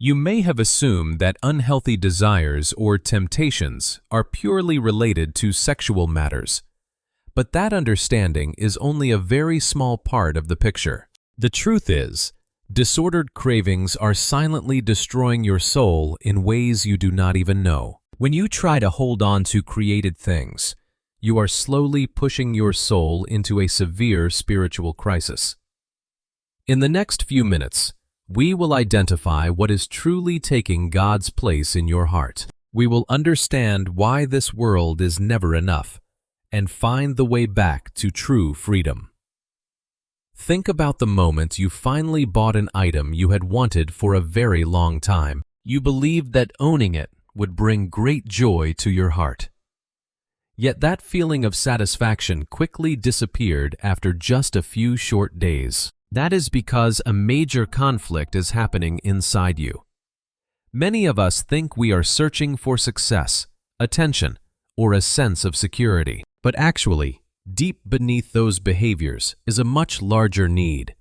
You may have assumed that unhealthy desires or temptations are purely related to sexual matters, but that understanding is only a very small part of the picture. The truth is, disordered cravings are silently destroying your soul in ways you do not even know. When you try to hold on to created things, you are slowly pushing your soul into a severe spiritual crisis. In the next few minutes, we will identify what is truly taking God's place in your heart. We will understand why this world is never enough and find the way back to true freedom. Think about the moment you finally bought an item you had wanted for a very long time. You believed that owning it would bring great joy to your heart. Yet that feeling of satisfaction quickly disappeared after just a few short days. That is because a major conflict is happening inside you. Many of us think we are searching for success, attention, or a sense of security. But actually, deep beneath those behaviors is a much larger need,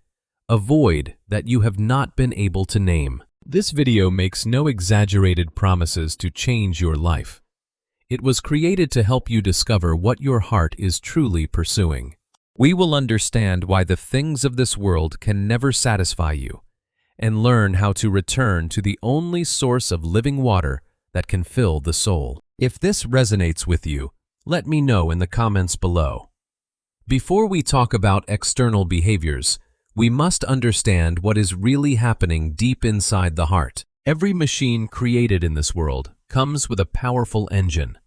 a void that you have not been able to name. This video makes no exaggerated promises to change your life. It was created to help you discover what your heart is truly pursuing. We will understand why the things of this world can never satisfy you, and learn how to return to the only source of living water that can fill the soul. If this resonates with you, let me know in the comments below. Before we talk about external behaviors, we must understand what is really happening deep inside the heart. Every machine created in this world comes with a powerful engine.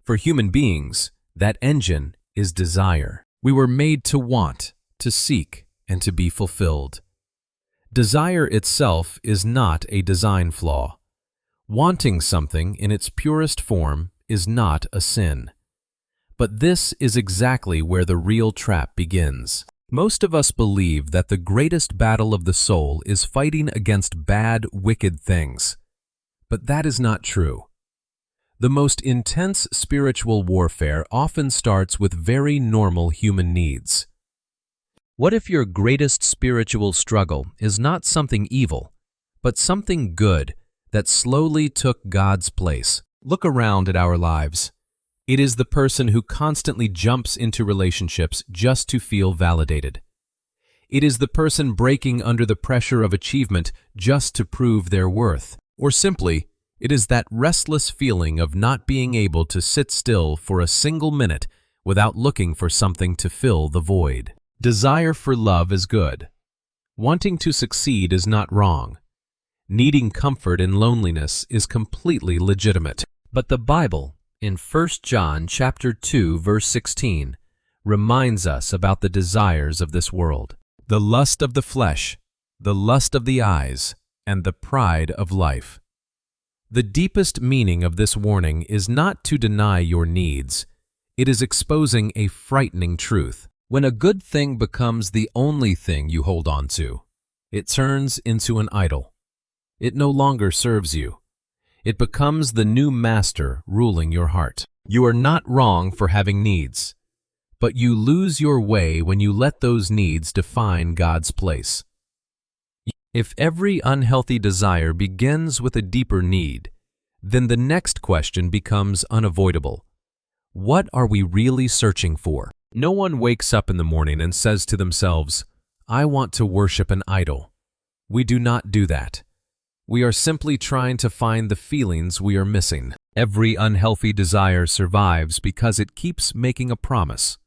For human beings, that engine is desire. We were made to want, to seek, and to be fulfilled. Desire itself is not a design flaw. Wanting something in its purest form is not a sin. But this is exactly where the real trap begins. Most of us believe that the greatest battle of the soul is fighting against bad, wicked things. But that is not true. The most intense spiritual warfare often starts with very normal human needs. What if your greatest spiritual struggle is not something evil, but something good that slowly took God's place? Look around at our lives. It is the person who constantly jumps into relationships just to feel validated. It is the person breaking under the pressure of achievement just to prove their worth. Or simply, it is that restless feeling of not being able to sit still for a single minute without looking for something to fill the void. Desire for love is good. Wanting to succeed is not wrong. Needing comfort in loneliness is completely legitimate. But the Bible, in 1 John chapter 2, verse 16, reminds us about the desires of this world. The lust of the flesh, the lust of the eyes, and the pride of life. The deepest meaning of this warning is not to deny your needs. It is exposing a frightening truth. When a good thing becomes the only thing you hold on to, it turns into an idol. It no longer serves you. It becomes the new master ruling your heart. You are not wrong for having needs, but you lose your way when you let those needs define God's place. If every unhealthy desire begins with a deeper need, then the next question becomes unavoidable. What are we really searching for? No one wakes up in the morning and says to themselves, "I want to worship an idol." We do not do that. We are simply trying to find the feelings we are missing. Every unhealthy desire survives because it keeps making a promise.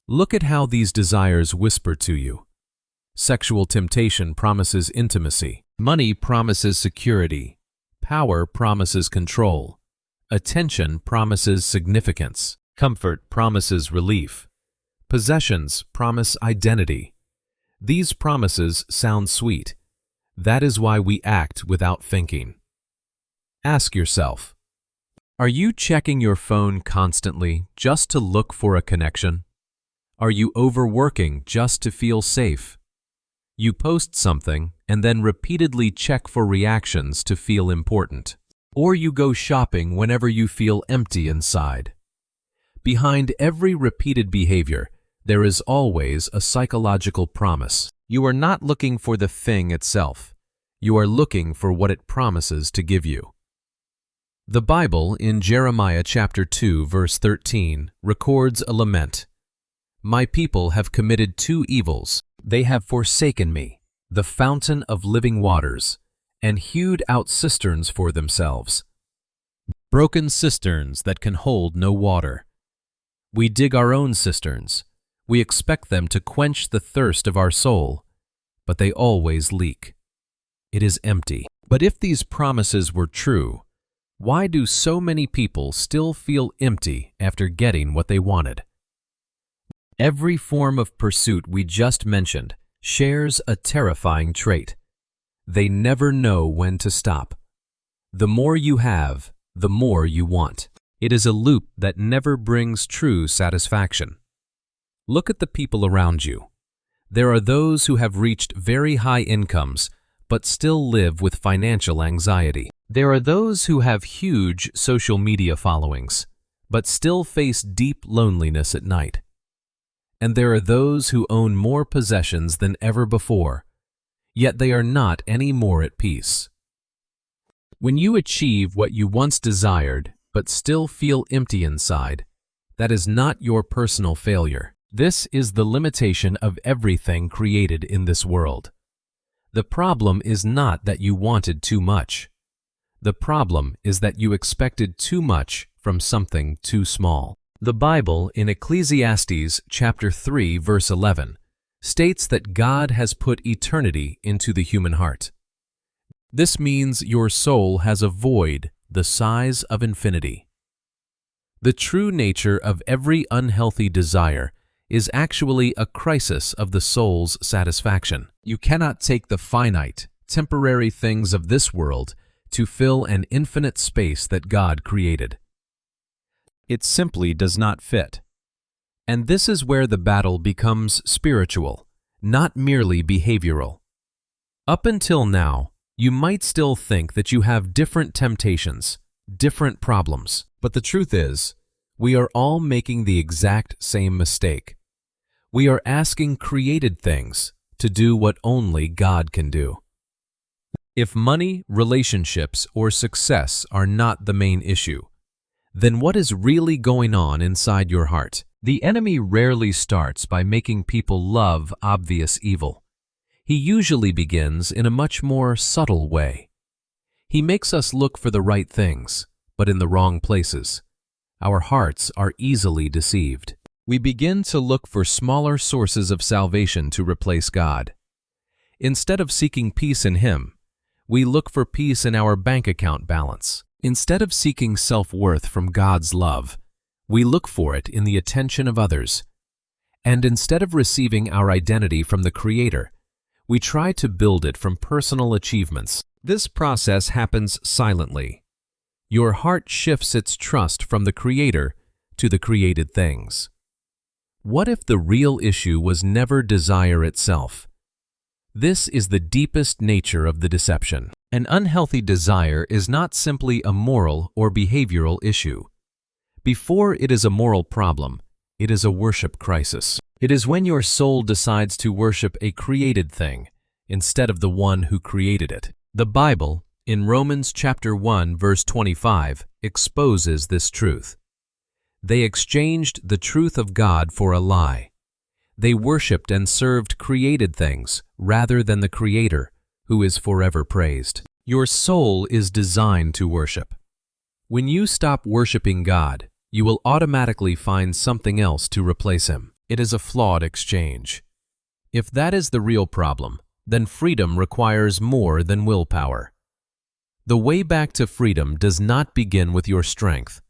Look at how these desires whisper to you. Sexual temptation promises intimacy. Money promises security. Power promises control. Attention promises significance. Comfort promises relief. Possessions promise identity. These promises sound sweet. That is why we act without thinking. Ask yourself, are you checking your phone constantly just to look for a connection? Are you overworking just to feel safe? You post something and then repeatedly check for reactions to feel important. Or you go shopping whenever you feel empty inside. Behind every repeated behavior, there is always a psychological promise. You are not looking for the thing itself. you are looking for what it promises to give you. The Bible, in Jeremiah chapter 2, verse 13, records a lament. My people have committed two evils. They have forsaken me, the fountain of living waters, and hewed out cisterns for themselves, broken cisterns that can hold no water. We dig our own cisterns. We expect them to quench the thirst of our soul, but they always leak. It is empty. But if these promises were true, why do so many people still feel empty after getting what they wanted? Every form of pursuit we just mentioned shares a terrifying trait. They never know when to stop. The more you have, the more you want. It is a loop that never brings true satisfaction. Look at the people around you. There are those who have reached very high incomes but still live with financial anxiety. There are those who have huge social media followings but still face deep loneliness at night. And there are those who own more possessions than ever before, yet they are not any more at peace. When you achieve what you once desired but still feel empty inside, that is not your personal failure. This is the limitation of everything created in this world. The problem is not that you wanted too much. The problem is that you expected too much from something too small. The Bible, in Ecclesiastes chapter 3, verse 11, states that God has put eternity into the human heart. This means your soul has a void the size of infinity. The true nature of every unhealthy desire is actually a crisis of the soul's satisfaction. You cannot take the finite, temporary things of this world to fill an infinite space that God created. It simply does not fit. And this is where the battle becomes spiritual, not merely behavioral. Up until now, you might still think that you have different temptations, different problems, but the truth is, we are all making the exact same mistake. We are asking created things to do what only God can do. If money, relationships, or success are not the main issue, then what is really going on inside your heart? The enemy rarely starts by making people love obvious evil. He usually begins in a much more subtle way. He makes us look for the right things, but in the wrong places. Our hearts are easily deceived. We begin to look for smaller sources of salvation to replace God. Instead of seeking peace in Him, we look for peace in our bank account balance. Instead of seeking self-worth from God's love, we look for it in the attention of others. And instead of receiving our identity from the Creator, we try to build it from personal achievements. This process happens silently. Your heart shifts its trust from the Creator to the created things. What if the real issue was never desire itself? This is the deepest nature of the deception. An unhealthy desire is not simply a moral or behavioral issue. Before it is a moral problem, it is a worship crisis. It is when your soul decides to worship a created thing instead of the one who created it. The Bible, in Romans chapter 1, verse 25, exposes this truth. They exchanged the truth of God for a lie. They worshipped and served created things rather than the Creator, who is forever praised. Your soul is designed to worship. When you stop worshiping God, you will automatically find something else to replace Him. It is a flawed exchange. If that is the real problem, then freedom requires more than willpower. The way back to freedom does not begin with your strength.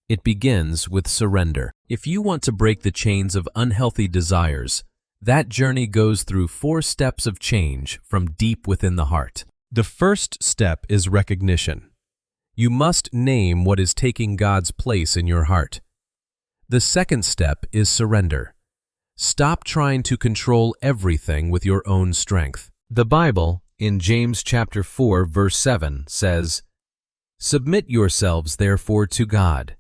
It begins with surrender. If you want to break the chains of unhealthy desires, that journey goes through 4 steps of change from deep within the heart. The first step is recognition. You must name what is taking God's place in your heart. The second step is surrender. Stop trying to control everything with your own strength. The Bible, in James chapter 4, verse 7, says, "Submit yourselves therefore to God.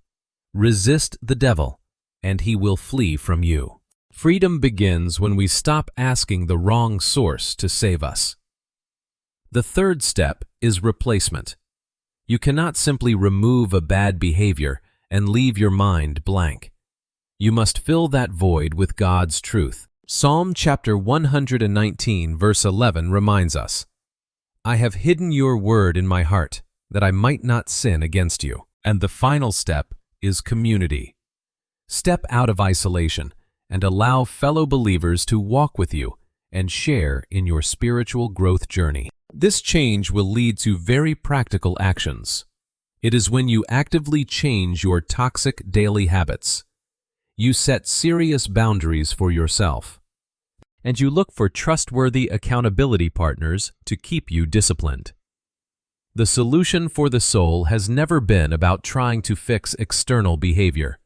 Resist the devil, and he will flee from you." Freedom begins when we stop asking the wrong source to save us. The third step is replacement. You cannot simply remove a bad behavior and leave your mind blank. You must fill that void with God's truth. Psalm chapter 119 verse 11 reminds us, "I have hidden your word in my heart, that I might not sin against you." And the final step is community. Step out of isolation and allow fellow believers to walk with you and share in your spiritual growth journey. This change will lead to very practical actions. It is when you actively change your toxic daily habits. You set serious boundaries for yourself, and you look for trustworthy accountability partners to keep you disciplined. The solution for the soul has never been about trying to fix external behavior.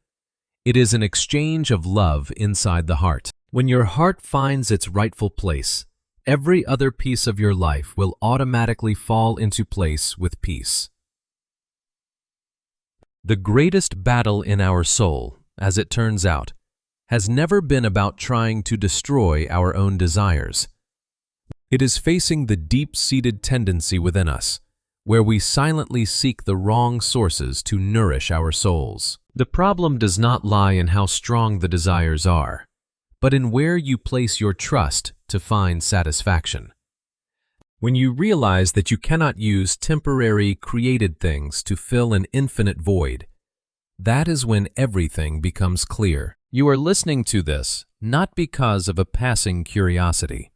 It is an exchange of love inside the heart. When your heart finds its rightful place, every other piece of your life will automatically fall into place with peace. The greatest battle in our soul, as it turns out, has never been about trying to destroy our own desires. It is facing the deep-seated tendency within us, where we silently seek the wrong sources to nourish our souls. The problem does not lie in how strong the desires are, but in where you place your trust to find satisfaction. When you realize that you cannot use temporary created things to fill an infinite void, that is when everything becomes clear. You are listening to this not because of a passing curiosity.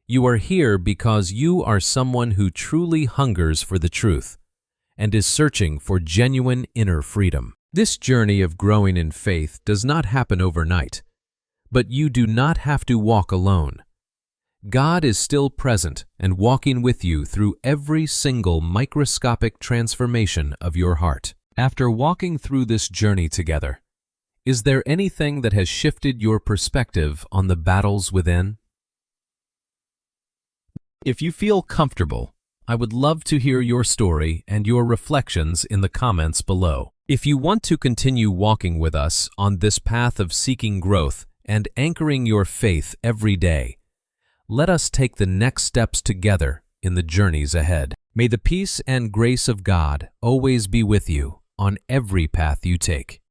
You are here because you are someone who truly hungers for the truth and is searching for genuine inner freedom. This journey of growing in faith does not happen overnight, but you do not have to walk alone. God is still present and walking with you through every single microscopic transformation of your heart. After walking through this journey together, is there anything that has shifted your perspective on the battles within? If you feel comfortable, I would love to hear your story and your reflections in the comments below. If you want to continue walking with us on this path of seeking growth and anchoring your faith every day, let us take the next steps together in the journeys ahead. May the peace and grace of God always be with you on every path you take.